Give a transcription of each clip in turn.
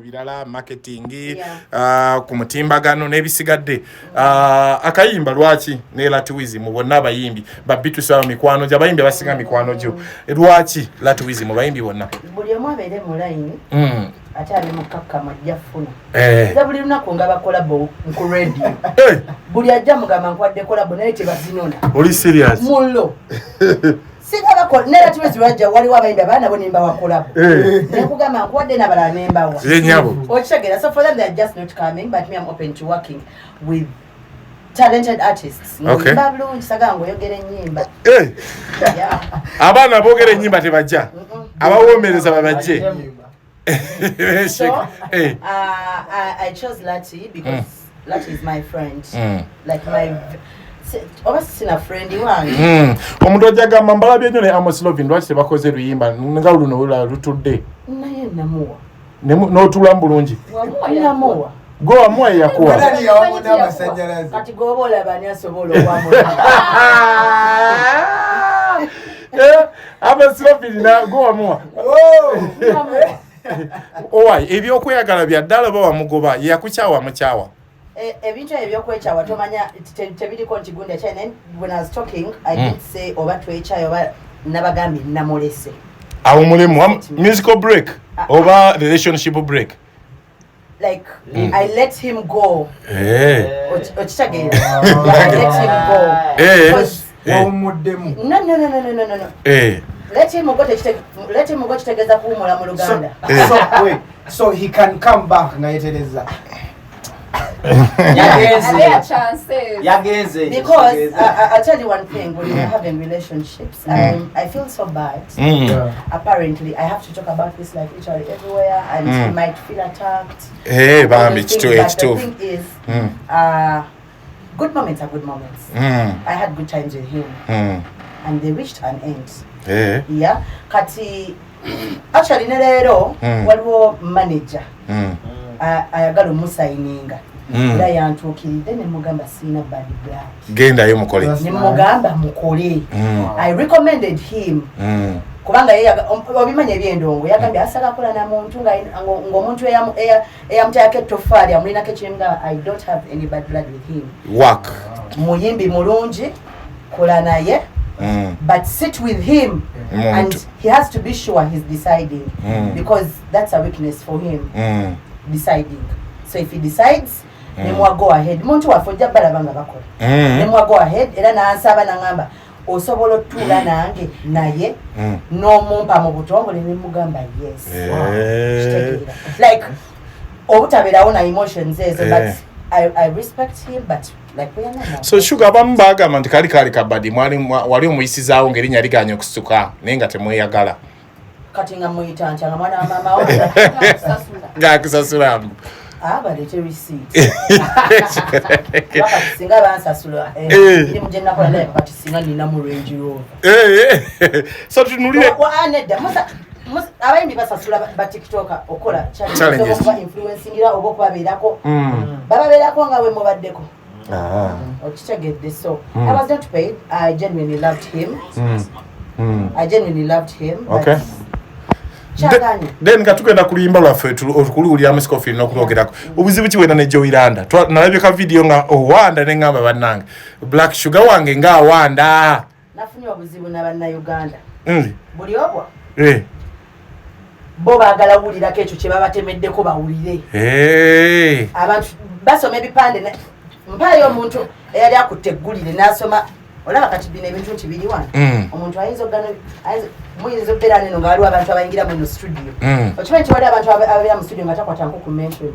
birala marketing ku mutimbagano n'ebisigadde akayimba lwaki ne Latuwism bonna abayimbi babbitu sawa mikwano gya bayimbi basinga mikwano gyo lwaki Latuwism bayimbi bonna buli omu abeere mu line ate ali mukakka majja funa za buli lunaku nga bakola bo ku radio buli ajja mugamba nkwadde kola bo naye tebazinona oli serious mullo Singa bako nera tuwezi wajja waliwo abayimbi abaana bo nimba wakolabo nekugamba nkwadde n'abalala nemba wa nyabo ochagera so for them they are just not coming but me I'm open to working with talented artists okay babulungi sagango yogere nyimba abaana bogere nyimba tebajja abawomereza babajje so I chose Lati because Lati is my friend like my obasina friend wange omuntu ojagamba mbala byenyo ne Amos Lovin lwaki tebakoze luyimba nga luno lutudde naye namuwa n'otula bulungi namuwa go amwa yakuwa kati gobola bani asobola owamu Amos Lovin na go amwa owai ebyokweyagala bya ddala bawa mugoba yakukyawa mukyawa ebintu ebyokwechawa tomanya tebiriko nti gunda chene when I was talking I did say oba twechayo oba nabagambi namolese awo mulemu musical break oba relationship break like I let him go ochitagera I let him go no let him go chitegeza kuumula mu Luganda so he can come back ngayetereza because I'll tell you one thing when you're having relationships I feel so bad apparently I have to talk about this like literally everywhere and he might feel attacked but the thing is good moments are good moments I had good times with him and they reached an end yeah kati actually nelero waliwo manager ayagala omusayininga era yantuukiride ne mugamba sina bad blood gendayo mukole ne mugamba mukole I recommended him kubanga yeye obimanya ebyendongo yagambye asala kola na muntu ng'omuntu eyamutayako ettoffaali amulinako ekiringa I don't have any bad blood with him work muyimbi mulungi kola naye but sit with him and he has to be sure he's deciding because that's a weakness for him deciding so if he decides nemwa go ahead muntu wafojja balabanga bakola nemwa go ahead era nansaba nangamba osobola otula nange naye n'omumpa mu butongole nemugamba yes like obutaberawo na emotions ezo but I respect him but like we are not so sugar abamu bagamba nti kali kabadi wali omuyisizaawo ng'erinnya liganya okusuka naye nga temweyagala kati nga muyita nti nga mwana wa mama wo ng'akusasulamu balete receipt singa bansasula iri mugye nakola naye kati singa nina mu Range Rover so tunulire nedda abayimbi basasula ba TikToker okola challenge influencingira oba okubabeerako bababeerako nga bwe mubaddeko okitegedde so I was not paid I genuinely loved him okay then katugenda kulimba lwaffe okuliwulira Scofield n'okulogerako obuzibu kiwena ne Joyiranda nalabye ka video nga owanda ne ngamba bannange Black Sugar wange nga awanda nafunye obuzibu na bannayuganda buli obwa bo baagala wulirako ekyo kye babatemeddeko bawulire abantu basoma ebipande mpaayo omuntu eyali akutte eggulire n'asoma olaba kati bino ebintu nti biri wano omuntu ayinza muyinza okubeera neno nga waliwo abantu abayingira mu studio okimanyi nti wali abantu ababeera mu studio nga takwata nko ku mention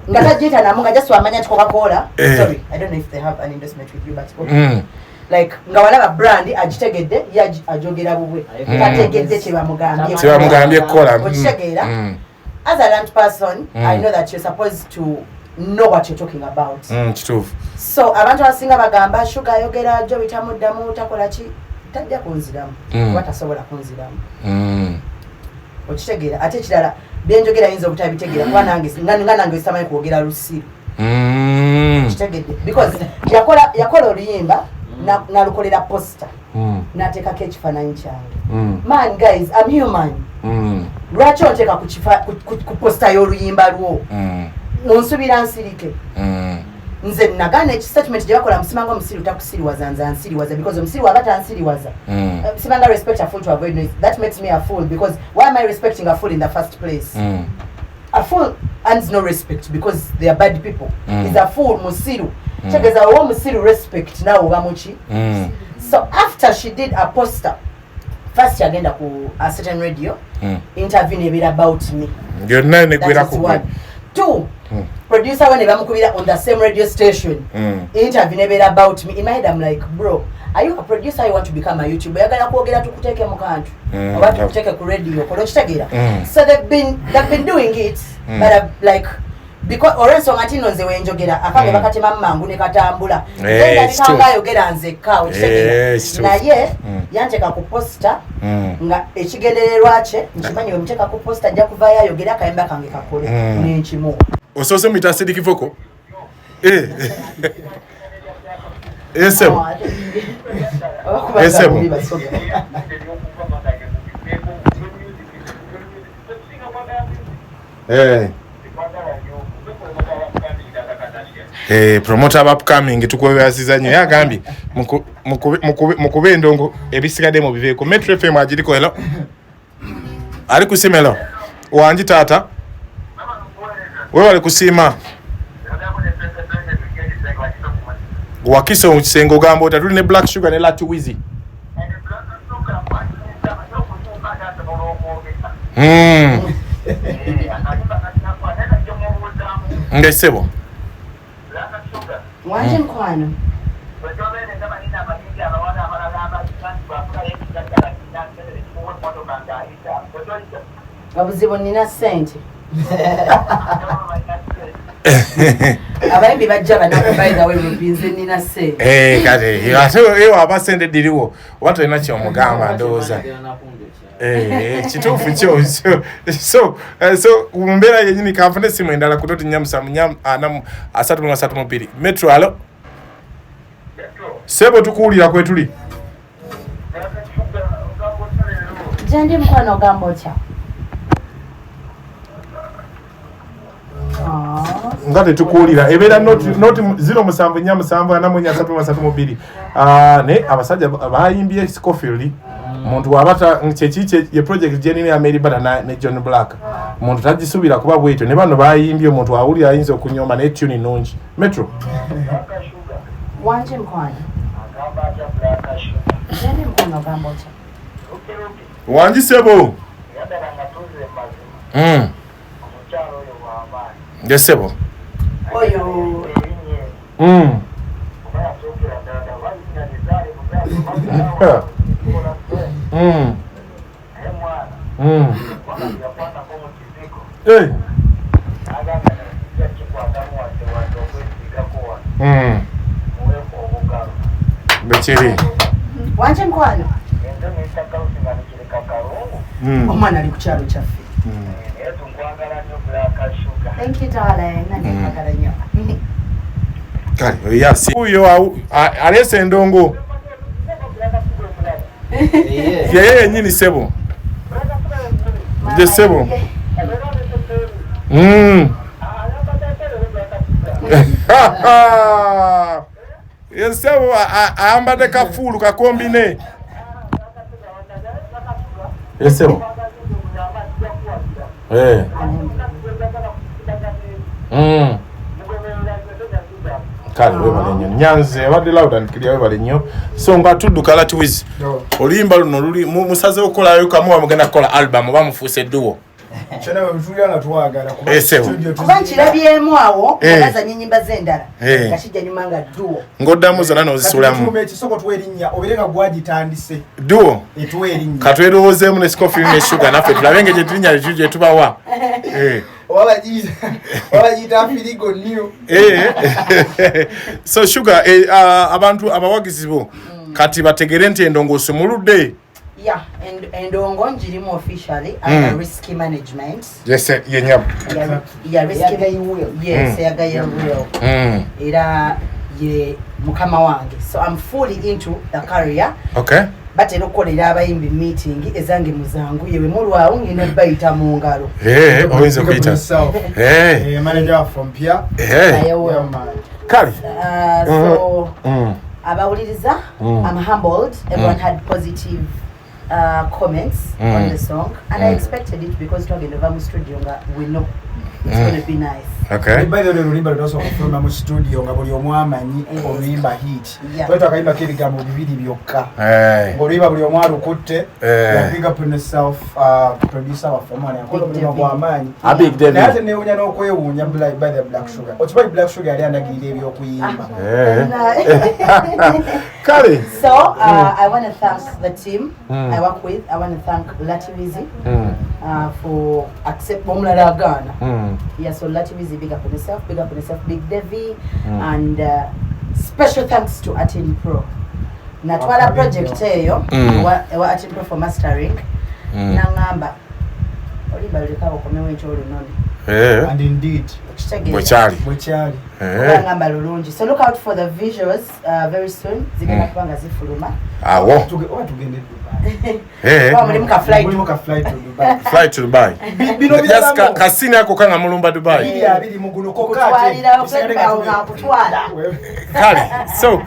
nga tajiyita namu nga just wamanya nti Coca-Cola sorry I don't know if they have an endorsement with you but like nga walaba brand agitegedde ajogera bubwe tategedde kyebamugambye kukola okitegeera as a learned person I know that you're supposed to know what you're talking about kituufu so abantu abasinga bagamba Sugar ayogera jo bitamuddamu takola ki tajja kunziramu watasobola kunziramu okitegeera ate ekirala byenjogera yinza obutabitegeera kuba nange sisamanyi kwogera Lusiru kitegedde because yakola oluyimba nalukolera poster n'ateekako ekifaananyi kyange man guys I'm human lwaki onteeka ku posta y'oluyimba lwo nonsubira nsirike nze nagana statement gye bakola musimanga omusiru takusiriwaza nze ansiriwaza because omusiru aba tansiriwaza simanga respect a fool to avoid noise. That makes me a fool because why am I respecting a fool in the first place? A fool earns no respect because they are bad people. Is a fool musiru chegeza wo musiru respect na oba muchi. So after she did a poster, first yagenda ku a certain radio interview about me. That's one. Two, producer when bamukubira on the same radio station interview about me. In my head I'm like, bro, are you a producer? You want to become a YouTuber? Yagala kwogera tukuteke mu country oba tukuteke ku radio kolo kitegeera. So they've been doing it but I'm like because orenso ngati nonze wenjogera akange bakatema mangu ne katambula nda nikanga yogera nzekka okitegeera naye yanteka ku poster nga ekigendererwa kye nkimanyi we muteka ku poster ajja kuvayo ayogera akayimba kange kakole n'enkimu osose mwita Sidiki Voko esebo promoter of upcoming tukwebaziza nnyo yagambye mukube endongo ebisigadde mu biveeko Metro FM agiriko. Hello ali kusimelo wanji tata wewe ali kusiima wakiso kisengo gambo tatuli ne Black Sugar ne Lati Wizi ngesebo wanje mkwano obuzibu nina sente abayimbi bajja banakubayiza we mubinze nina sente kati ate abasente diriwo watu olina kyomugamba ndowooza kituufu kyo so mumbeera yenyini kanfune simu endala kutoti nyamusamu anamu 332 Metro. Alo sebo tukuwulira kwetuli jendi mukwano ogamba otya nga tetukuwulira ebeera noti 07447 ne abasajja bayimbye Scofield muntu wabata kyekiki ye project jenini ya Mary Bada ne John Black muntu tagisubira kuba bwetyo ne bano bayimbye omuntu awulira ayinza okunyoma ne tune nungi Metro wanje mkwano jendi mukwano ogamba otya wanji sebo ngesebo oyo Bechiri wanje mkwano omwana ali ku kyalo kyaffe. Thank you darling. Kali yasi uyo alese endongo yeye nyini sebo de sebo yesebo ambade kafulu kakombine yesebo kale webale nnyo nyanze abadde loud and clear webale nnyo so nga tudduka Lati Wizi oluyimba luno luli musaze okolayo kamuwa mugenda kukola album bamufuuse duo kyona bwe nga twagala kuba nkirabyemu awo bazanya ennyimba z'endala nga kijja nyuma nga duo ng'oddamu zonna n'ozisulamu ekisoko twerinnya obere nga gwagitandise duo etwerinnya katwerowoozeemu ne Scofield ne Sugar naffe tulabe gye tulinnya gye tubawa wabagiyita firigo nniyo so Sugar abantu abawagizi bo kati bategere nti endongo osumuludde. Yeah, endongo njirimu officially under risky management. Yes, yenyam. Yeah, risky will. Yes, yagaye will. Era ye mukama wange. So I'm fully into the career. Okay. batera okukolera abayimbi meeting ezange muzangu yewe mulwawo ngenda bayita mu ngalo oyinza okuyita manager from Pia kale so abawuliriza I'm humbled. Everyone had positive comments on the song and I expected it because twagenda va mu studio nga we know it's going to be nice. Okay. By the way, Lulimba also from mu studio nga buli omwamanyi Lulimba hit. Wetu akayimba kirigambo bibiri byokka. Lulimba buli omwaru kutte. Big up on yourself, producer wa Famani. Akolo buli omwamanyi. A big David. Naze ne unya no kwewunya by the Black Sugar. Ochiba Black Sugar ali andagirira ebyokuyimba. Kale. So I want to thank the team I work with. I want to thank Lativizi for accept Bomla Ghana. Yeah, so Lativizi, big up on yourself, Big Devi, and special thanks to Atin Pro. Natwala project eyo wa Atin Pro for mastering. Nangamba oliba likawo komewe ncholo noni. And indeed, Bwechali. Nangamba lulungi. So look out for the visuals very soon. Zigenda kubanga zifuluma. Awo. Tugende flight to Dubai. Flight to Dubai. Just kasini yako kanga mulumba Dubai. Bili mugulu kokate. Kale. So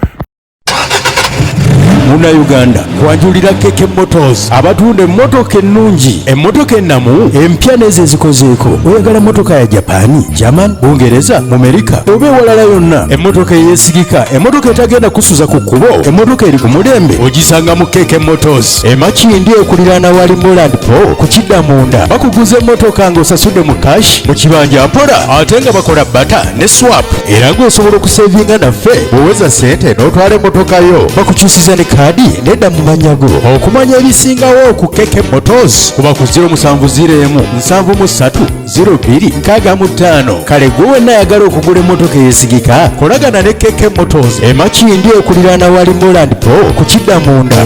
Muna Uganda kwanjulira Keke Motors abatunda emmotoka ennungi emmotoka ennamu empya n'ezo ezikozeeko oyagala mmotoka ya Japani, German, Bungereza, Amerika oba ewalala yonna emmotoka eyeesigika emmotoka etagenda kusuza ku kkubo emmotoka eri ku mulembe ogisanga mu Keke Motors emakindi ekuliraana wali Moland Po ku Kiddamunda bakuguza emmotoka ng'osasudde mu cash mu kibanja mpola ate nga bakola bata ne swap era ng'osobola okusevinga naffe bw'oweza ssente n'otwala emmotoka yo bakukyusiza ne kadi nedda mu manyago okumanya ebisingawo ku Keke Motors kuba ku 0701-730-265 kale gwe wenna ayagala okugula emmotoka eyesigika kolagana ne Keke Motors emakindi ekuliraana wali Moland Po ku Kiddamunda.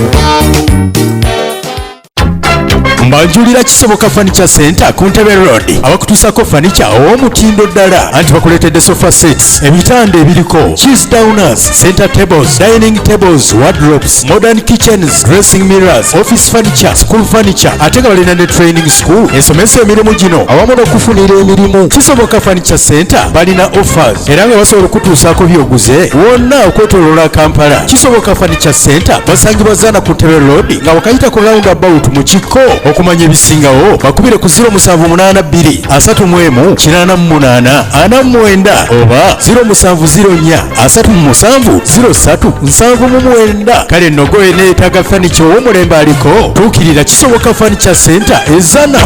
Mbajulira kisoboka Furniture Center ku Ntebe Road abakutusako furniture ow'omutindo ddala anti bakuleetedde sofa sets ebitanda ebiriko cheese downers center tables dining tables wardrobes modern kitchens dressing mirrors office furniture school furniture ate nga balina ne training school ensomesa emirimu gino awamu n'okufunira emirimu kisoboka Furniture Center balina offers era nga basobola okutuusaako byoguze wonna okwetooloola Kampala. Kisoboka Furniture Center basangibwa Zaana ku Ntebe Road nga wakayita ku roundabout mu Kikko. Okumanya ebisingawo bakubire ku 0782-88-49 oba 0704-370779. Kale nnogoye neetaaga furniture ow'omulembe aliko tuukirira Kisoboka Furniture Center e Zaana.